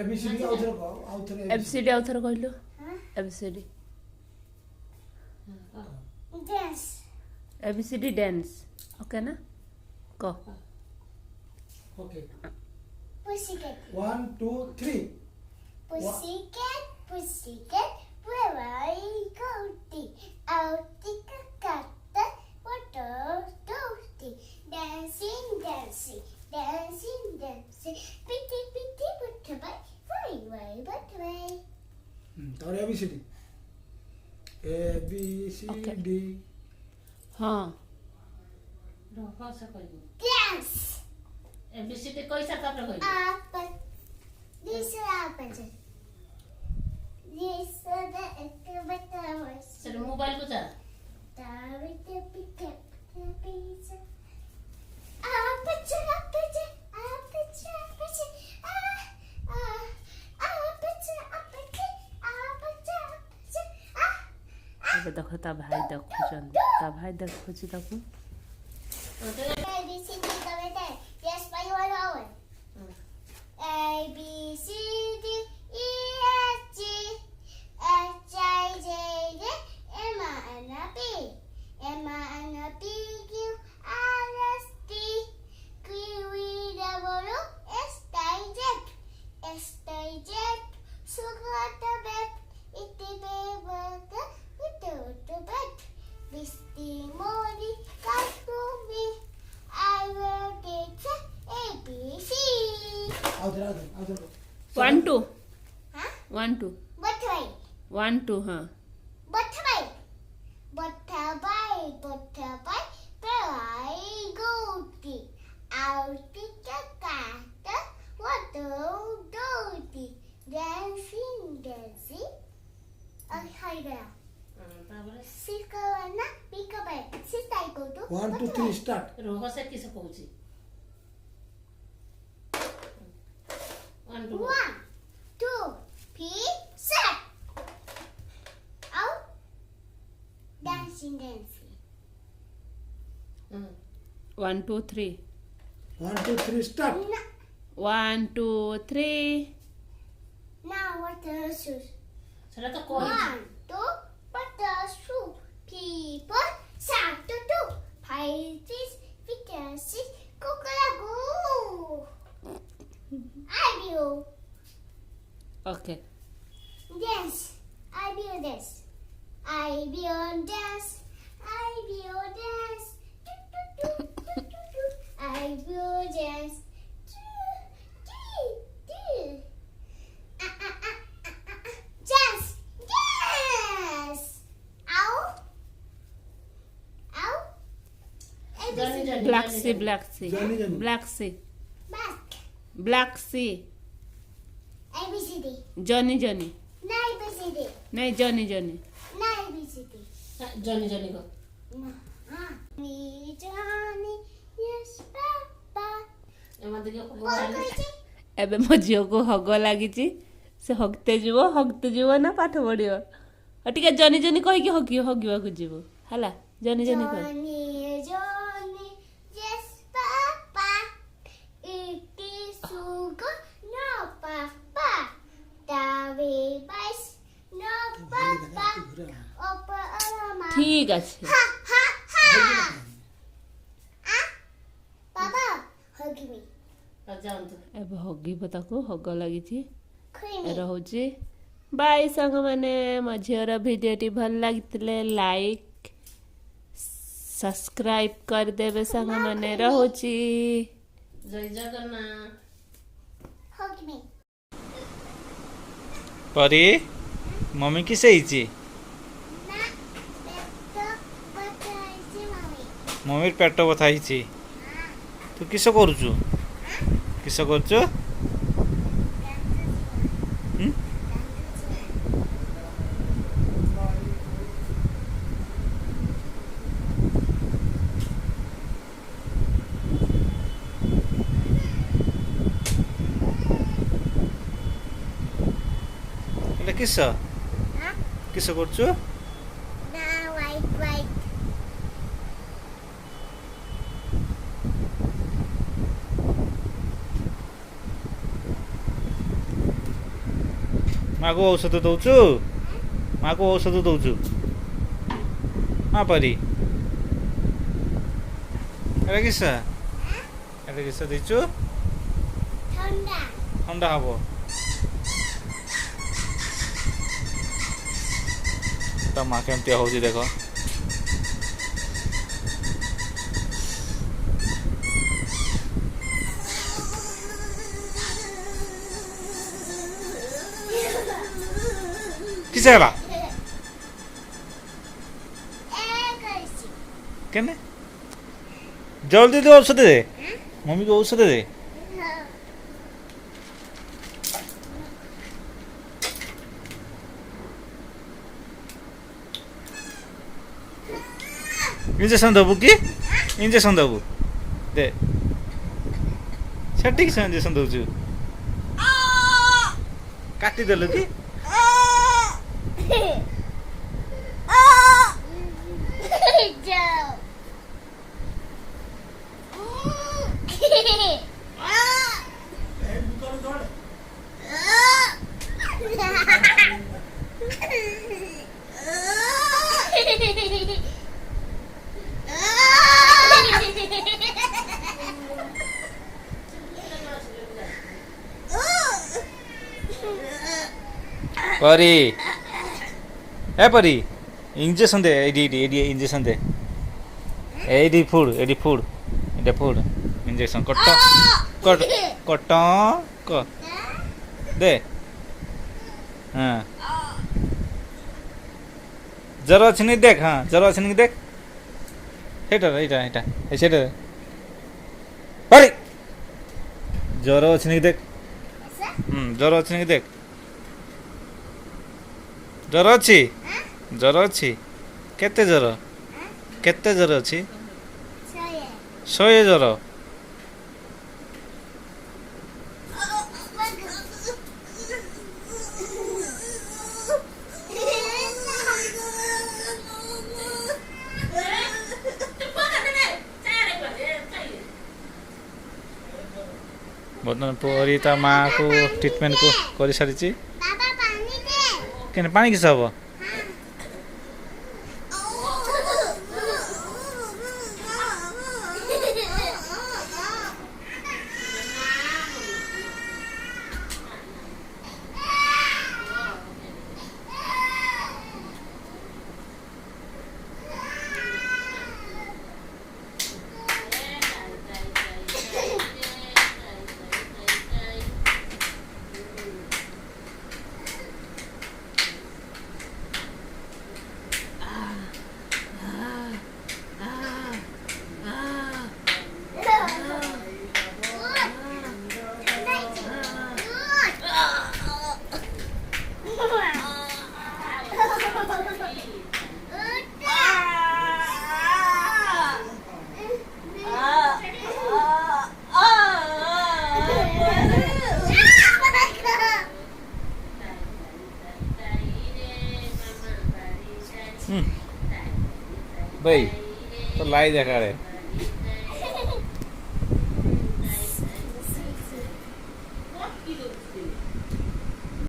ABCD आउथरे ABCD आउथरे कहलु ABCD Dance. ABCD dance okay ना को okay Pussycat. 1 2 3 Pussycat, pussycat, where are you going? Out the cat, what a toasty. Dancing, dancing, dancing, dancing. Pitty, pitty, but but way. और ABCD ABCD हां रोको से कहू Dance. ABCD कैसा तापर कहू Apple. This is apple. This is the activity. से mobile को जा David the pickup the pizza. Apple, apple, apple, apple. अब देखो ता भाई देखुचन ता भाई देखुची ताकू Yes, by your own. A B C D E F G H I J K M N P M N P Q R S T Q V W S T Z S T Z Sugar the bed it the baby the bed this the morning come to me I will teach ABC. आउथरे 1 2 Huh? 1 2 What way? 1 2 हां What way? What way? What way? Where I go to? Out the cat. What do? Dancing, dancing. Hi there. तापर Sikana, pikabay. Sister, I go to. 1 2 3 start रोको से किसे कहूची 1 2 1, 2, 3, set. Out. Dancing, dancing. 1 2 3 1 2 3 start 1 2 3 Now what the shoes? सेटा तो कहू 1, 2, what the shoe? People, shout to do. 5, 6, 6, cuckoo. I will okay dance. I will dance. I will dance. I will dance. I will dance. Dance. Dance. Ow. Ow. जानी जानी black सी जानी जानी। Black सी Back. Black सी ABCD. Johnny Johnny No ABCD. नहीं Johnny Johnny No ABCD. जानी जानी को Me Johnny, yes, Papa. एमा देखियो What मोबाइल एबे मो झियो को हग लागिची से हगते जीवो ना पाठ पढ़ियो टिके जनी जनी कहि कि हगिवा को जीवो हला जनी जनी कह Johnny, Johnny, yes, Papa. It is so good, no, Papa. David Bice, no, Papa. Opa, ठीक আছে Ha, ha, ha. Ah, Papa, hug me. जान तो एबे हगिबो ताको हग लागिची Creamy. रहुची बाय संग माने मो झियोर भिडियोटी भल लागितले लाइक सब्सक्राइब कर देबे संग माने रहुची जय Jagannath Hug me. Pari mummy किसे ହେଇଛି Na, beto, bata, mommy. Mummy पेट बथा ହେଇଛି तू किस କରୁଛୁ किस କରୁଛୁ ହୁଁ? ହେଲେ କିସ କିସ କରୁଛୁ Na, white, white. माँ को औषध दौचु माँ को औषध दौचु हाँ परी एटा किस ଦେଇଛୁ ଥଣ୍ଡା ଥଣ୍ଡା ହବ ତା ମା କେମିତି ହଉଛି ଦେଖ किसे ହେଲା କରିଛି କେନେ जल्दी दे औषध दे मम्मी को औषध दे इंजेक्शन दबु कि इंजेक्शन दबु दे सठिक से इंजेक्शन दउछु काटी देलु कि परी ए परी इंजेक्शन दे एडी इंजेक्शन दे एडी फूड एडी food injection cut cut cut क दे हाँ जर अच्छी नहीं देख हाँ जर अच्छी नहीं देख एटा परी जर अच्छी नहीं देख जर अच्छी नहीं देख जर अच्छी केते जर अच्छी 100 जर बर्तमान परी ता माँ को ट्रीटमेंट को कर सारी बाबा पानी दे केने पानी किस हम भाई तो लाई देखा रे